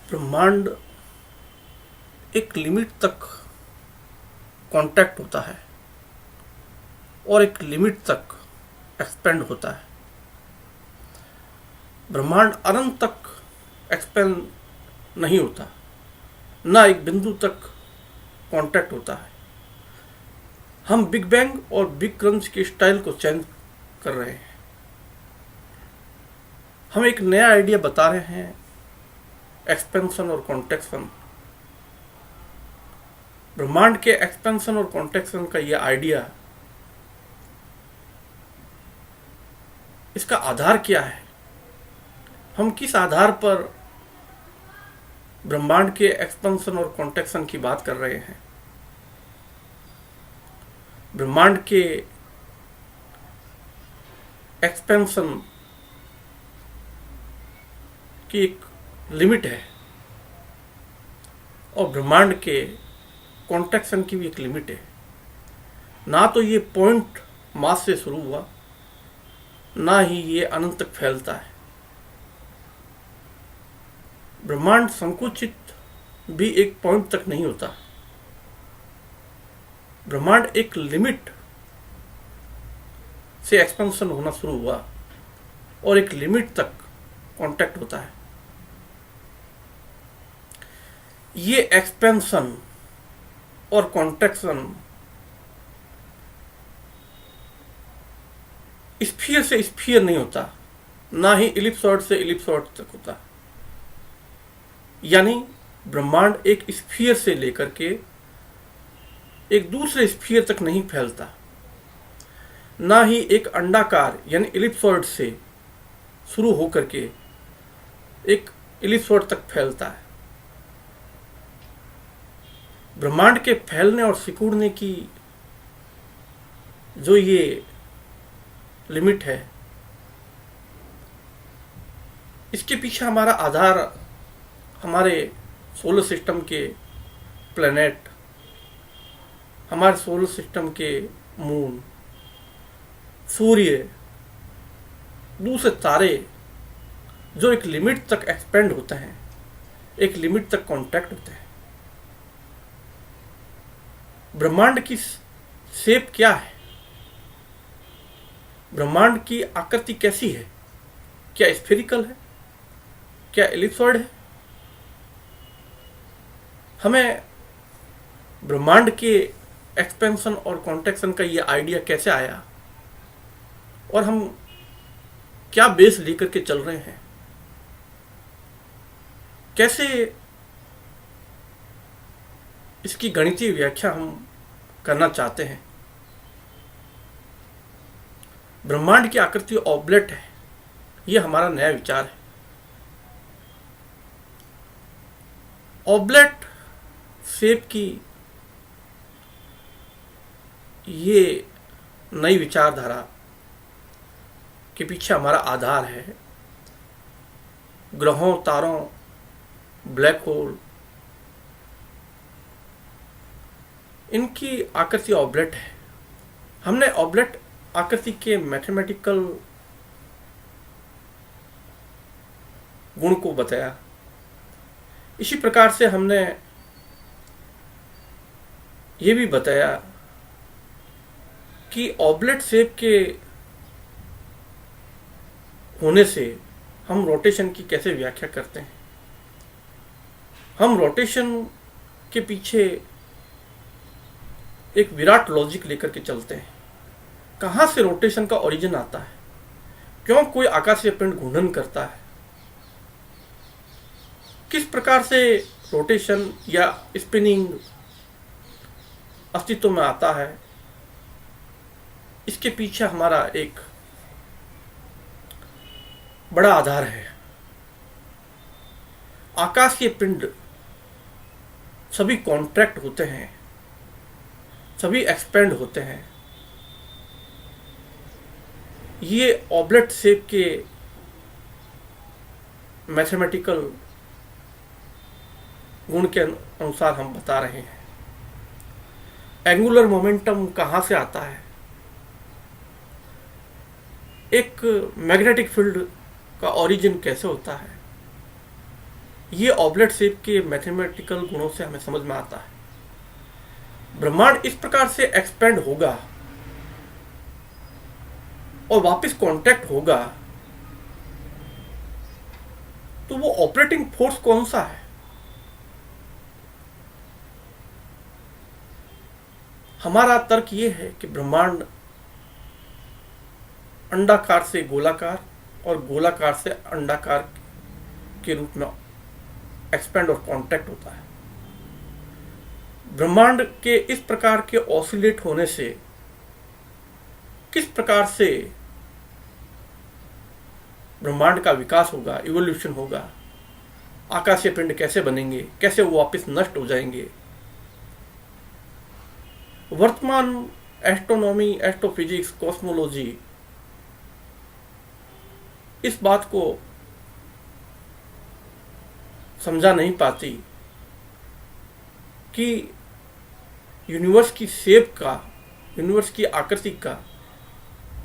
ब्रह्मांड एक लिमिट तक कॉन्टैक्ट होता है और एक लिमिट तक एक्सपेंड होता है। ब्रह्मांड अनंत तक एक्सपेंड नहीं होता, ना एक बिंदु तक कांटेक्ट होता है। हम बिग बैंग और बिग क्रंच के स्टाइल को चेंज कर रहे हैं। हम एक नया आइडिया बता रहे हैं, एक्सपेंशन और कॉन्ट्रैक्शन। ब्रह्मांड के एक्सपेंशन और कॉन्ट्रैक्शन का यह आइडिया, इसका आधार क्या है? हम किस आधार पर ब्रह्मांड के एक्सपेंशन और कॉन्ट्रैक्शन की बात कर रहे हैं? ब्रह्मांड के एक्सपेंशन की एक लिमिट है और ब्रह्मांड के कॉन्ट्रैक्शन की भी एक लिमिट है। ना तो ये पॉइंट मास से शुरू हुआ, ना ही ये अनंत तक फैलता है। ब्रह्मांड संकुचित भी एक पॉइंट तक नहीं होता। ब्रह्मांड एक लिमिट से एक्सपेंशन होना शुरू हुआ और एक लिमिट तक कांटेक्ट होता है। ये एक्सपेंशन और कॉन्ट्रैक्शन स्फीयर से स्फीयर नहीं होता, ना ही इलिप्सॉइड से इलिप्सॉइड तक होता। यानी ब्रह्मांड एक स्फीयर से लेकर के एक दूसरे स्फीयर तक नहीं फैलता, ना ही एक अंडाकार यानी इलिप्सॉइड से शुरू होकर के एक इलिप्सॉइड तक फैलता है। ब्रह्मांड के फैलने और सिकुड़ने की जो ये लिमिट है, इसके पीछे हमारा आधार हमारे सोलर सिस्टम के प्लैनेट, हमारे सोलर सिस्टम के मून, सूर्य, दूसरे तारे जो एक लिमिट तक एक्सपेंड होते हैं, एक लिमिट तक कांटेक्ट होते हैं। ब्रह्मांड की शेप क्या है? ब्रह्मांड की आकृति कैसी है? क्या स्फेरिकल है? क्या एलिप्सॉइड है? हमें ब्रह्मांड के एक्सपेंशन और कॉन्ट्रैक्शन का ये आइडिया कैसे आया और हम क्या बेस लेकर के चल रहे हैं? कैसे इसकी गणितीय व्याख्या हम करना चाहते हैं? ब्रह्मांड की आकृति ऑब्लेट है, यह हमारा नया विचार है। ऑब्लेट शेप की ये नई विचारधारा के पीछे हमारा आधार है ग्रहों, तारों, ब्लैक होल, इनकी आकृति ऑब्लेट है। हमने ऑब्लेट आकृति के मैथमेटिकल गुण को बताया। इसी प्रकार से हमने ये भी बताया कि ऑब्लेट शेप के होने से हम रोटेशन की कैसे व्याख्या करते हैं। हम रोटेशन के पीछे एक विराट लॉजिक लेकर के चलते हैं। कहाँ से रोटेशन का ओरिजिन आता है? क्यों कोई आकाशीय पिंड घूर्णन करता है? किस प्रकार से रोटेशन या स्पिनिंग अस्तित्व में आता है? इसके पीछे हमारा एक बड़ा आधार है। आकाशीय पिंड सभी कॉन्ट्रैक्ट होते हैं, सभी एक्सपेंड होते हैं। ये ऑब्लेट शेप के मैथमेटिकल गुण के अनुसार हम बता रहे हैं। एंगुलर मोमेंटम कहाँ से आता है? एक मैग्नेटिक फील्ड का ओरिजिन कैसे होता है? ये ऑब्लेट शेप के मैथमेटिकल गुणों से हमें समझ में आता है। ब्रह्मांड इस प्रकार से एक्सपेंड होगा और वापस कांटेक्ट होगा, तो वो ऑपरेटिंग फोर्स कौन सा है? हमारा तर्क ये है कि ब्रह्मांड अंडाकार से गोलाकार और गोलाकार से अंडाकार के रूप में एक्सपेंड और कॉन्ट्रैक्ट होता है। ब्रह्मांड के इस प्रकार के ऑसिलेट होने से किस प्रकार से ब्रह्मांड का विकास होगा, इवोल्यूशन होगा, आकाशीय पिंड कैसे बनेंगे, कैसे वो वापस नष्ट हो जाएंगे, वर्तमान एस्ट्रोनॉमी, एस्ट्रोफिजिक्स, कॉस्मोलॉजी इस बात को समझा नहीं पाती कि यूनिवर्स की शेप का, यूनिवर्स की आकृति का,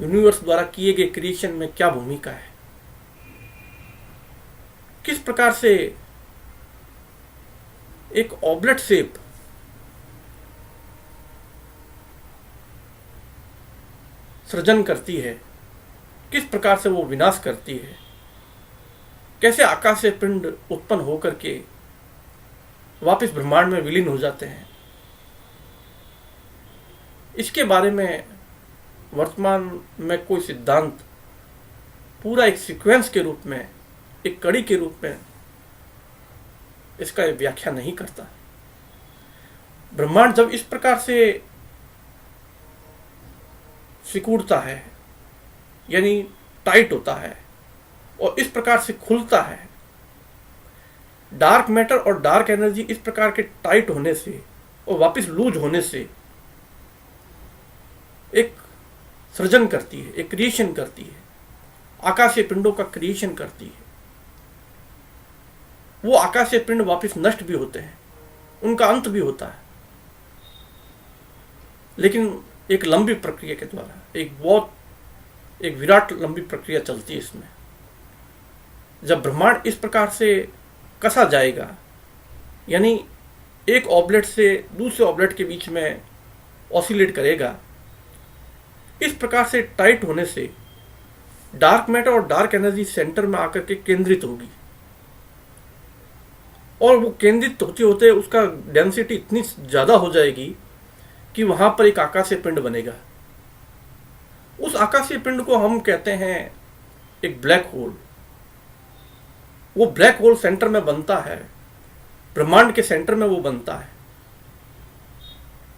यूनिवर्स द्वारा किए गए क्रिएशन में क्या भूमिका है, किस प्रकार से एक ऑब्लेट शेप सृजन करती है, किस प्रकार से वो विनाश करती है, कैसे आकाशीय पिंड उत्पन्न होकर के वापस ब्रह्मांड में विलीन हो जाते हैं। इसके बारे में वर्तमान में कोई सिद्धांत पूरा एक सीक्वेंस के रूप में, एक कड़ी के रूप में इसका व्याख्या नहीं करता। ब्रह्मांड जब इस प्रकार से सिकुड़ता है, यानी टाइट होता है, और इस प्रकार से खुलता है, डार्क मैटर और डार्क एनर्जी इस प्रकार के टाइट होने से और वापस लूज होने से एक सृजन करती है, एक क्रिएशन करती है, आकाशीय पिंडों का क्रिएशन करती है। वो आकाशीय पिंड वापस नष्ट भी होते हैं, उनका अंत भी होता है, लेकिन एक लंबी प्रक्रिया के द्वारा, एक विराट लंबी प्रक्रिया चलती है इसमें। जब ब्रह्मांड इस प्रकार से कसा जाएगा, यानी एक ऑब्लेट से दूसरे ऑब्लेट के बीच में ऑसिलेट करेगा, इस प्रकार से टाइट होने से डार्क मैटर और डार्क एनर्जी सेंटर में आकर के केंद्रित होगी, और वो केंद्रित होते होते उसका डेंसिटी इतनी ज्यादा हो जाएगी कि वहां पर एक आकाशीय पिंड बनेगा। उस आकाशीय पिंड को हम कहते हैं एक ब्लैक होल। वो ब्लैक होल सेंटर में बनता है, ब्रह्मांड के सेंटर में वो बनता है,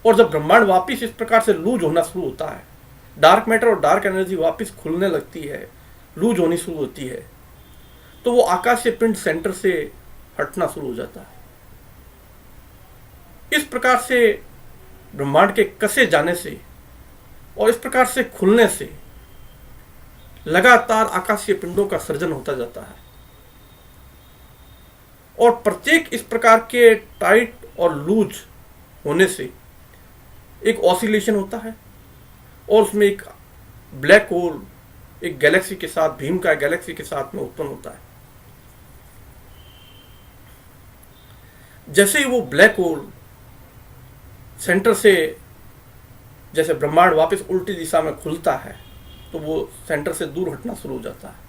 और जब ब्रह्मांड वापिस इस प्रकार से लूज होना शुरू होता है, डार्क मैटर और डार्क एनर्जी वापिस खुलने लगती है, लूज होनी शुरू होती है, तो वो आकाशीय पिंड सेंटर से हटना शुरू हो जाता है। इस प्रकार से ब्रह्मांड के कसे जाने से और इस प्रकार से खुलने से लगातार आकाशीय पिंडों का सृजन होता जाता है, और प्रत्येक इस प्रकार के टाइट और लूज होने से एक ऑसिलेशन होता है, और उसमें एक ब्लैक होल एक गैलेक्सी के साथ, भीमकाय गैलेक्सी के साथ में उत्पन्न होता है। जैसे ही वो ब्लैक होल सेंटर से, जैसे ब्रह्मांड वापस उल्टी दिशा में खुलता है, तो वो सेंटर से दूर हटना शुरू हो जाता है।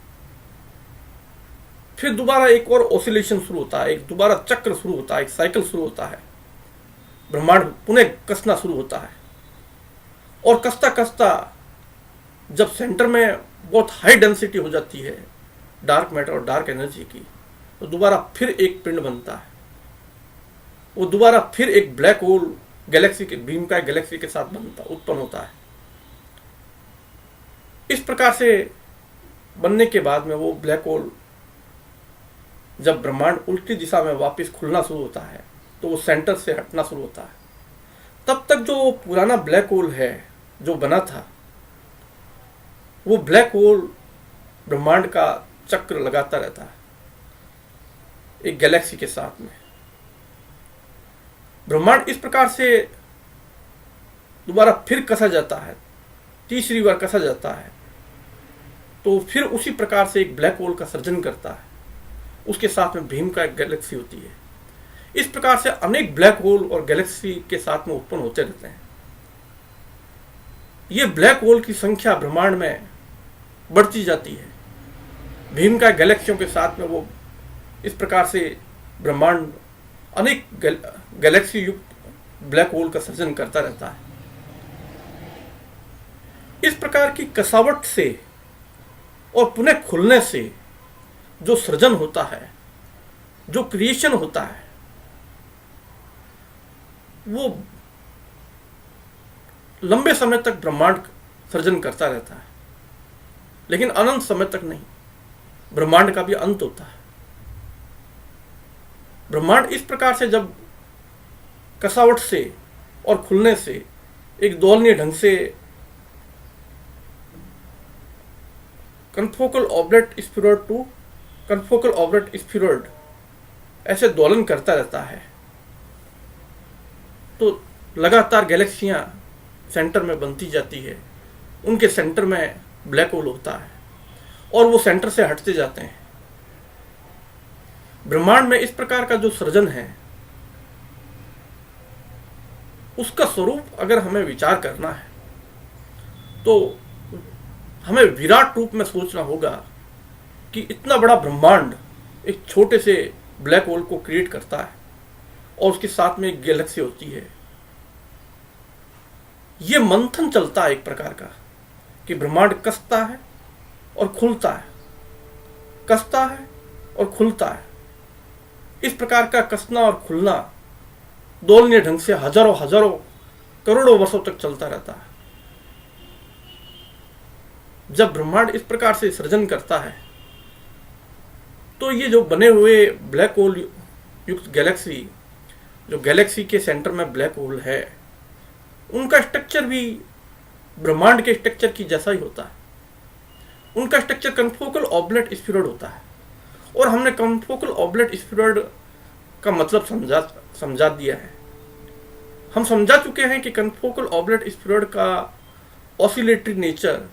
फिर दोबारा एक और ऑसिलेशन शुरू होता है, एक दोबारा चक्र शुरू होता है, एक साइकिल शुरू होता है, ब्रह्मांड पुनः कसना शुरू होता है, और कसता कसता जब सेंटर में बहुत हाई डेंसिटी हो जाती है डार्क मैटर और डार्क एनर्जी की, तो दोबारा फिर एक पिंड बनता है, वो दोबारा फिर एक ब्लैक होल गैलेक्सी के, भीमकाय गैलेक्सी के साथ उत्पन्न होता है। इस प्रकार से बनने के बाद में वो ब्लैक होल जब ब्रह्मांड उल्टी दिशा में वापस खुलना शुरू होता है, तो वो सेंटर से हटना शुरू होता है। तब तक जो पुराना ब्लैक होल है जो बना था, वो ब्लैक होल ब्रह्मांड का चक्र लगाता रहता है एक गैलेक्सी के साथ में। ब्रह्मांड इस प्रकार से दोबारा फिर कसा जाता है, तीसरी बार कसा जाता है, तो फिर उसी प्रकार से एक ब्लैक होल का सृजन करता है, उसके साथ में भीम का एक गैलेक्सी होती है। इस प्रकार से अनेक ब्लैक होल और गैलेक्सी के साथ में उत्पन्न होते रहते हैं। ये ब्लैक होल की संख्या ब्रह्मांड में बढ़ती जाती है। भीम का गैलेक्सियों के साथ में वो इस प्रकार से ब्रह्मांड अनेक गैलेक्सी युक्त ब्लैक होल का सृजन करता रहता है। इस प्रकार की कसावट से और पुनः खुलने से जो सृजन होता है, जो क्रिएशन होता है, वो लंबे समय तक ब्रह्मांड सृजन करता रहता है, लेकिन अनंत समय तक नहीं। ब्रह्मांड का भी अंत होता है। ब्रह्मांड इस प्रकार से जब कसावट से और खुलने से एक दोलनीय ढंग से confocal oblate spheroid to confocal oblate spheroid ऐसे दोलन करता रहता है, तो लगातार गैलेक्सियां सेंटर में बनती जाती है। उनके सेंटर में ब्लैक होल होता है और वो सेंटर से हटते जाते हैं। ब्रह्मांड में इस प्रकार का जो सृजन है, उसका स्वरूप अगर हमें विचार करना है तो हमें विराट रूप में सोचना होगा कि इतना बड़ा ब्रह्मांड एक छोटे से ब्लैक होल को क्रिएट करता है और उसके साथ में एक गैलेक्सी होती है। यह मंथन चलता है एक प्रकार का कि ब्रह्मांड कसता है और खुलता है, कसता है और खुलता है। इस प्रकार का कसना और खुलना दोलनीय ढंग से हजारों हजारों करोड़ों वर्षों तक चलता रहता है। जब ब्रह्मांड इस प्रकार से सृजन करता है तो ये जो बने हुए ब्लैक होल युक्त गैलेक्सी, जो गैलेक्सी के सेंटर में ब्लैक होल है, उनका स्ट्रक्चर भी ब्रह्मांड के स्ट्रक्चर की जैसा ही होता है। उनका स्ट्रक्चर कन्फोकल ऑब्लेट स्फीरॉइड होता है और हमने कन्फोकल ऑब्लेट स्फीरॉइड का मतलब समझा दिया है। हम समझा चुके हैं कि कन्फोकल ऑब्लेट स्फीरॉइड का ऑसिलेटरी नेचर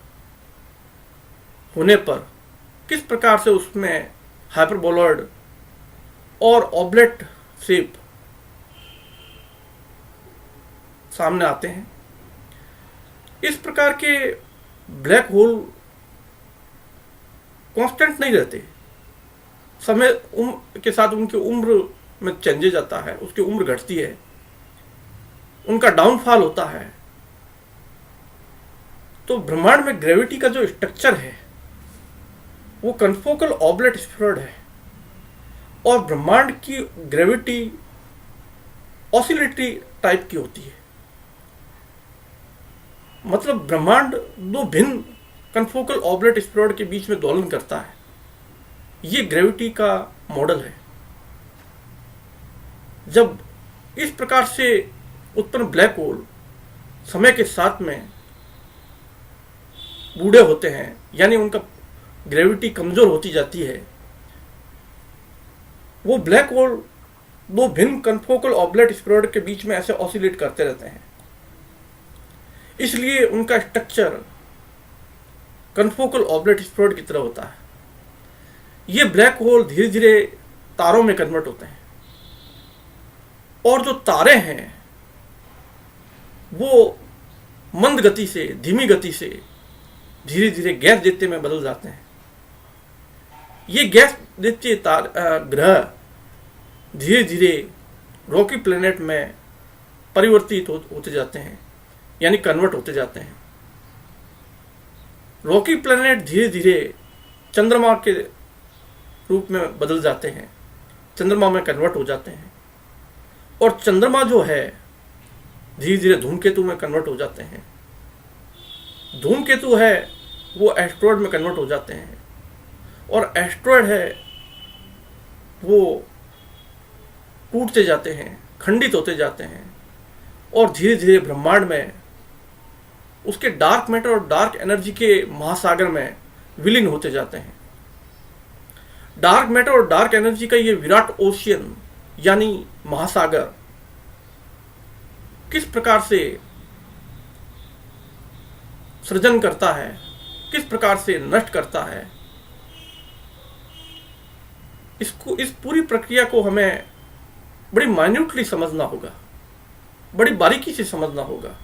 होने पर किस प्रकार से उसमें हाइपरबोलॉइड और ऑब्लेट शेप सामने आते हैं। इस प्रकार के ब्लैक होल कांस्टेंट नहीं रहते, समय के साथ उनकी उम्र में चेंजेस आता है, उसकी उम्र घटती है, उनका डाउनफॉल होता है। तो ब्रह्मांड में ग्रेविटी का जो स्ट्रक्चर है वो कन्फोकल ऑब्लेट स्फीरॉइड है और ब्रह्मांड की ग्रेविटी ऑसिलेटरी टाइप की होती है। मतलब ब्रह्मांड दो भिन्न कन्फोकल ऑब्लेट स्फीरॉइड के बीच में दोलन करता है। ये ग्रेविटी का मॉडल है। जब इस प्रकार से उत्पन्न ब्लैक होल समय के साथ में बूढ़े होते हैं, यानी उनका ग्रेविटी कमजोर होती जाती है, वो ब्लैक होल दो भिन्न कन्फोकल ऑब्लेट स्फीरॉइड के बीच में ऐसे ऑसिलेट करते रहते हैं। इसलिए उनका स्ट्रक्चर कन्फोकल ऑब्लेट स्फीरॉइड की तरह होता है। ये ब्लैक होल धीरे धीरे तारों में कन्वर्ट होते हैं और जो तारे हैं वो मंद गति से, धीमी गति से धीरे धीरे गैस दैत्य में बदल जाते हैं। ये गैस दैत्य ग्रह धीरे धीरे रॉकी प्लेनेट में परिवर्तित होते जाते हैं, यानी कन्वर्ट होते जाते हैं। रॉकी प्लेनेट धीरे धीरे चंद्रमा के रूप में बदल जाते हैं, चंद्रमा में कन्वर्ट हो जाते हैं और चंद्रमा जो है धीरे धीरे धूमकेतु में कन्वर्ट हो जाते हैं। धूमकेतु है वो एस्ट्रॉयड में कन्वर्ट हो जाते हैं और एस्ट्रॉयड है वो टूटते जाते हैं, खंडित होते जाते हैं और धीरे धीरे ब्रह्मांड में उसके डार्क मैटर और डार्क एनर्जी के महासागर में विलीन होते जाते हैं। डार्क मैटर और डार्क एनर्जी का ये विराट ओशियन यानी महासागर किस प्रकार से सृजन करता है, किस प्रकार से नष्ट करता है, इस पूरी प्रक्रिया को हमें बड़ी माइन्यूटली समझना होगा, बड़ी बारीकी से समझना होगा।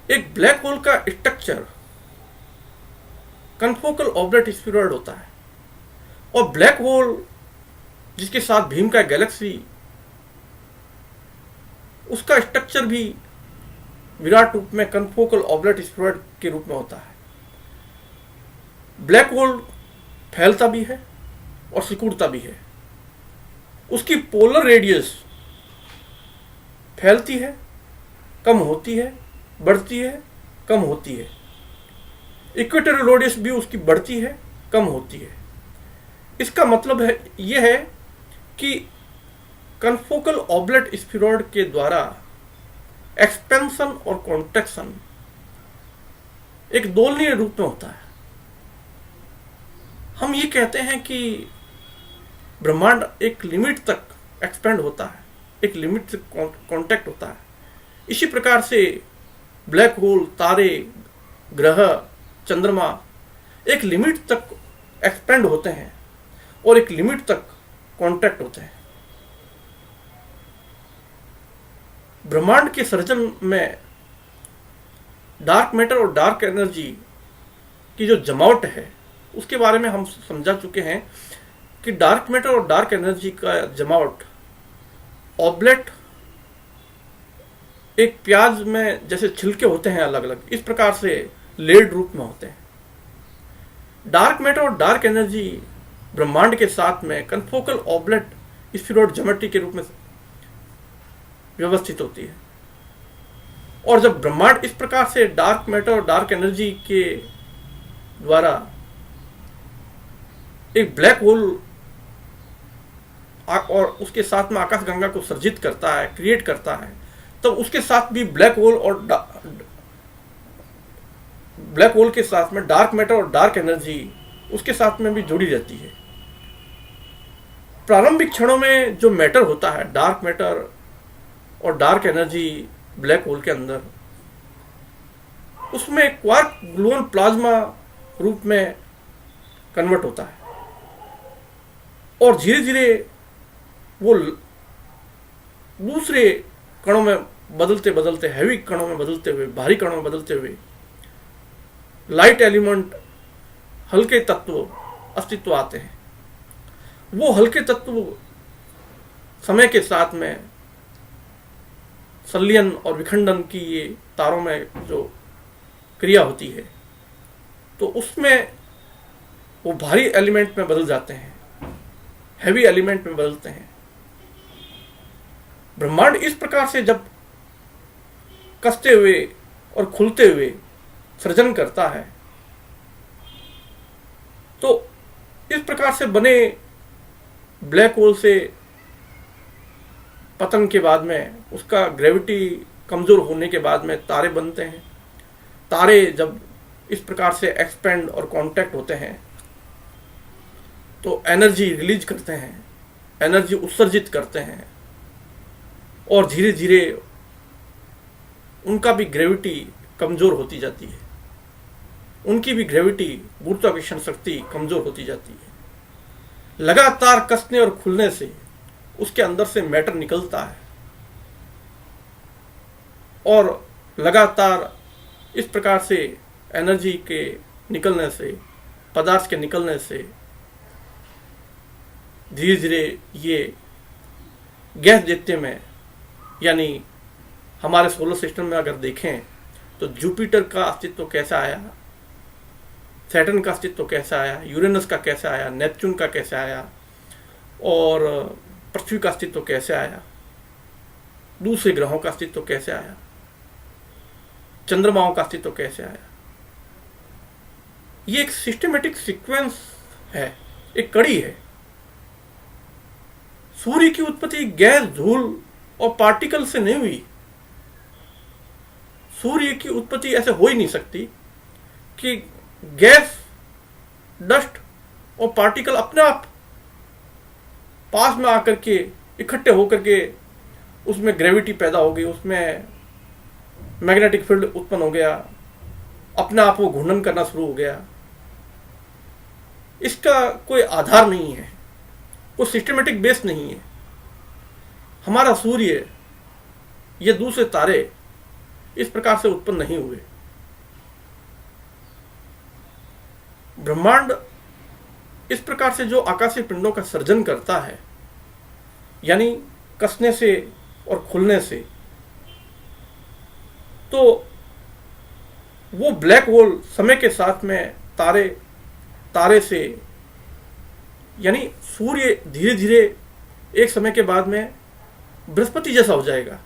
एक ब्लैक होल का स्ट्रक्चर कन्फोकल ऑब्जेक्ट स्फीरॉइड होता है, और ब्लैक होल जिसके साथ भीम का गैलेक्सी, उसका स्ट्रक्चर भी विराट रूप में कन्फोकल ऑब्जेक्ट स्फीरॉइड के रूप में होता है। ब्लैक होल फैलता भी है और सिकुड़ता भी है। उसकी पोलर रेडियस फैलती है, कम होती है, बढ़ती है, कम होती है। इक्वेटोरियल रेडियस भी उसकी बढ़ती है, कम होती है। इसका मतलब है यह है कि कन्फोकल ऑब्जेक्ट स्फीरॉइड के द्वारा एक्सपेंशन और कॉन्ट्रैक्शन एक दोलनीय रूप में होता है। हम ये कहते हैं कि ब्रह्मांड एक लिमिट तक एक्सपेंड होता है, एक लिमिट से कॉन्टैक्ट होता है। इसी प्रकार से ब्लैक होल, तारे, ग्रह, चंद्रमा एक लिमिट तक एक्सपेंड होते हैं और एक लिमिट तक कॉन्टैक्ट होते हैं। ब्रह्मांड के सृजन में डार्क मैटर और डार्क एनर्जी की जो जमावट है, उसके बारे में हम समझा चुके हैं कि डार्क मैटर और डार्क एनर्जी का जमावट ऑब्जेक्ट एक प्याज में जैसे छिलके होते हैं अलग अलग, इस प्रकार से लेड रूप में होते हैं। डार्क मैटर और डार्क एनर्जी ब्रह्मांड के साथ में कन्फोकल ऑब्जेक्ट स्फीरॉइड ज्योमेट्री के रूप में व्यवस्थित होती है। और जब ब्रह्मांड इस प्रकार से डार्क मैटर और डार्क एनर्जी के द्वारा एक ब्लैक होल और उसके साथ में आकाशगंगा को सर्जित करता है, क्रिएट करता है, तब उसके साथ भी ब्लैक होल और ब्लैक होल के साथ में डार्क मैटर और डार्क एनर्जी उसके साथ में भी जुड़ी रहती है। प्रारंभिक क्षणों में जो मैटर होता है, डार्क मैटर और डार्क एनर्जी ब्लैक होल के अंदर, उसमें क्वार्क ग्लूऑन प्लाज्मा रूप में कन्वर्ट होता है और धीरे धीरे वो दूसरे कणों में बदलते बदलते, हैवी कणों में बदलते हुए, भारी कणों में बदलते हुए लाइट एलिमेंट, हल्के तत्व अस्तित्व आते हैं। वो हल्के तत्व समय के साथ में संलयन और विखंडन की ये तारों में जो क्रिया होती है, तो उसमें वो भारी एलिमेंट में बदल जाते हैं, हैवी एलिमेंट में बदलते हैं। ब्रह्मांड इस प्रकार से जब कसते हुए और खुलते हुए सृजन करता है, तो इस प्रकार से बने ब्लैक होल से पतन के बाद में उसका ग्रेविटी कमजोर होने के बाद में तारे बनते हैं। तारे जब इस प्रकार से एक्सपेंड और कांटेक्ट होते हैं तो एनर्जी रिलीज करते हैं, एनर्जी उत्सर्जित करते हैं और धीरे धीरे उनका भी ग्रेविटी कमजोर होती जाती है, उनकी भी ग्रेविटी, गुरुत्वाकर्षण शक्ति कमजोर होती जाती है। लगातार कसने और खुलने से उसके अंदर से मैटर निकलता है और लगातार इस प्रकार से एनर्जी के निकलने से, पदार्थ के निकलने से धीरे धीरे ये गैस दैत्य में, यानी हमारे सोलर सिस्टम में अगर देखें तो जुपिटर का अस्तित्व कैसा आया, सैटर्न का अस्तित्व कैसा आया, यूरेनस का कैसे आया, नेपच्यून का कैसे आया और पृथ्वी का अस्तित्व कैसे आया, दूसरे ग्रहों का अस्तित्व कैसे आया, चंद्रमाओं का अस्तित्व कैसे आया। ये एक सिस्टमेटिक सीक्वेंस है, एक कड़ी है। सूर्य की उत्पत्ति गैस, धूल और पार्टिकल से नहीं हुई। सूर्य की उत्पत्ति ऐसे हो ही नहीं सकती कि गैस, डस्ट और पार्टिकल अपने आप पास में आकर के इकट्ठे होकर के उसमें ग्रेविटी पैदा हो गई, उसमें मैग्नेटिक फील्ड उत्पन्न हो गया, अपने आप वो घूर्णन करना शुरू हो गया। इसका कोई आधार नहीं है, कोई सिस्टमेटिक बेस नहीं है। हमारा सूर्य, ये दूसरे तारे इस प्रकार से उत्पन्न नहीं हुए। ब्रह्मांड इस प्रकार से जो आकाशीय पिंडों का सर्जन करता है, यानी कसने से और खुलने से, तो वो ब्लैक होल समय के साथ में तारे से, यानी सूर्य धीरे धीरे एक समय के बाद में बृहस्पति जैसा हो जाएगा,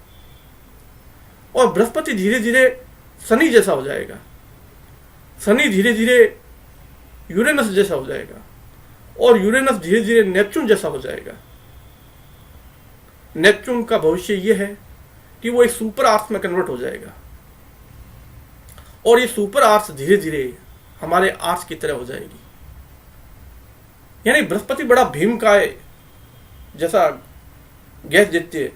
और बृहस्पति धीरे धीरे शनि जैसा हो जाएगा, शनि धीरे धीरे यूरेनस जैसा हो जाएगा, और यूरेनस धीरे धीरे नेपच्यून जैसा हो जाएगा। नेपच्यून का भविष्य यह है कि वो एक सुपर आर्थ में कन्वर्ट हो जाएगा, और ये सुपर आर्थ धीरे धीरे हमारे आर्थ की तरह हो जाएगी। यानी बृहस्पति बड़ा भीमकाय जैसा गैस दैत्य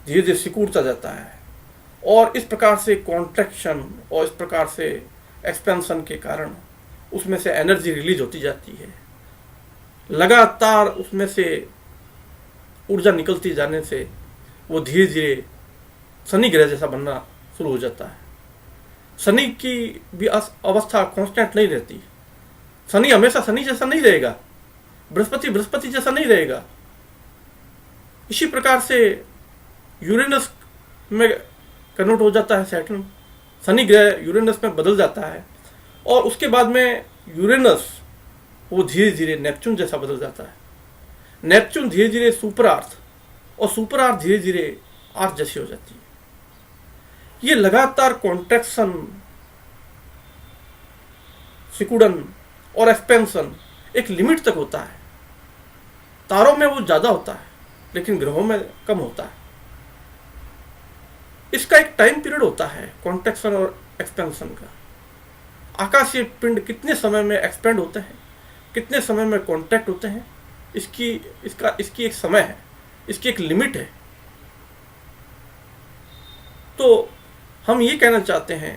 धीरे धीरे सिकुड़ता जाता है, और इस प्रकार से कॉन्ट्रैक्शन और इस प्रकार से एक्सपेंशन के कारण उसमें से एनर्जी रिलीज होती जाती है। लगातार उसमें से ऊर्जा निकलती जाने से वो धीरे धीरे शनि ग्रह जैसा बनना शुरू हो जाता है। शनि की भी अवस्था कांस्टेंट नहीं रहती। शनि हमेशा शनि जैसा नहीं रहेगा, बृहस्पति जैसा नहीं रहेगा। इसी प्रकार से यूरेनस में कन्वर्ट हो जाता है सैटर्न, शनि ग्रह यूरेनस में बदल जाता है, और उसके बाद में यूरेनस वो धीरे धीरे नेपच्यून जैसा बदल जाता है। नेपच्यून धीरे धीरे सुपर अर्थ, और सुपर अर्थ धीरे धीरे अर्थ जैसी हो जाती है। ये लगातार कॉन्ट्रैक्शन, सिकुड़न और एक्सपेंशन एक लिमिट तक होता है। तारों में वो ज्यादा होता है, लेकिन ग्रहों में कम होता है। इसका एक टाइम पीरियड होता है कॉन्ट्रैक्शन और एक्सपेंशन का। आकाशीय पिंड कितने समय में एक्सपेंड होते हैं, कितने समय में कॉन्ट्रैक्ट होते हैं, इसकी एक समय है, इसकी एक लिमिट है। तो हम ये कहना चाहते हैं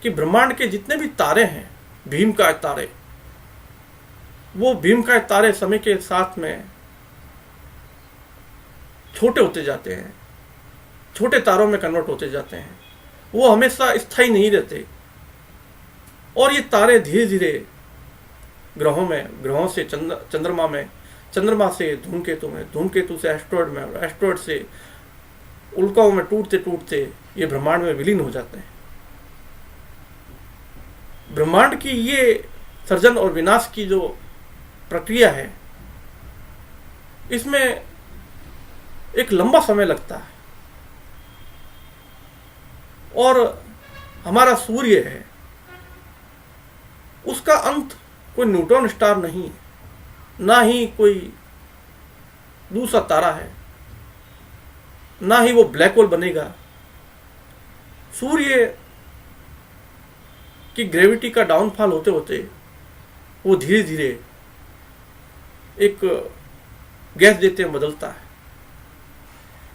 कि ब्रह्मांड के जितने भी तारे हैं, भीमकाय तारे, वो भीमकाय तारे समय के साथ में छोटे होते जाते हैं, छोटे तारों में कन्वर्ट होते जाते हैं। वो हमेशा स्थायी नहीं रहते, और ये तारे धीरे धीरे ग्रहों से चंद्रमा में, चंद्रमा से धूमकेतु में, धूमकेतु से एस्ट्रॉयड में, और एस्ट्रॉयड से उल्काओं में टूटते टूटते ये ब्रह्मांड में विलीन हो जाते हैं। ब्रह्मांड की ये सर्जन और विनाश की जो प्रक्रिया है, इसमें एक लंबा समय लगता है। और हमारा सूर्य है, उसका अंत कोई न्यूट्रॉन स्टार नहीं है, ना ही कोई दूसरा तारा है, ना ही वो ब्लैक होल बनेगा। सूर्य की ग्रेविटी का डाउनफॉल होते होते वो धीरे धीरे एक गैस देते में बदलता है।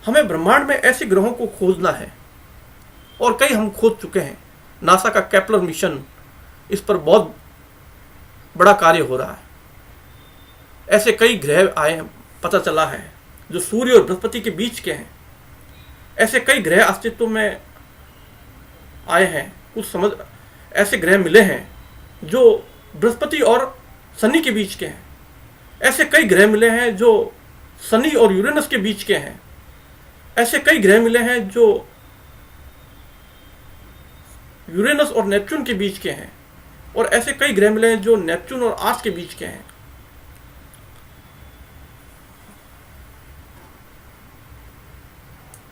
हमें ब्रह्मांड में ऐसे ग्रहों को खोजना है, और कई हम खोज चुके हैं। नासा का केपलर मिशन इस पर बहुत बड़ा कार्य हो रहा है। ऐसे कई ग्रह आए हैं, पता चला है, जो सूर्य और बृहस्पति के बीच के हैं। ऐसे कई ग्रह अस्तित्व में आए हैं, ऐसे ग्रह मिले हैं जो बृहस्पति और शनि के बीच के हैं। ऐसे कई ग्रह मिले हैं जो शनि और यूरेनस के बीच के हैं। ऐसे कई ग्रह मिले हैं जो यूरेनस और नेपच्यून के बीच के हैं, और ऐसे कई ग्रह मिले हैं जो नेपच्यून और आर्स के बीच के हैं।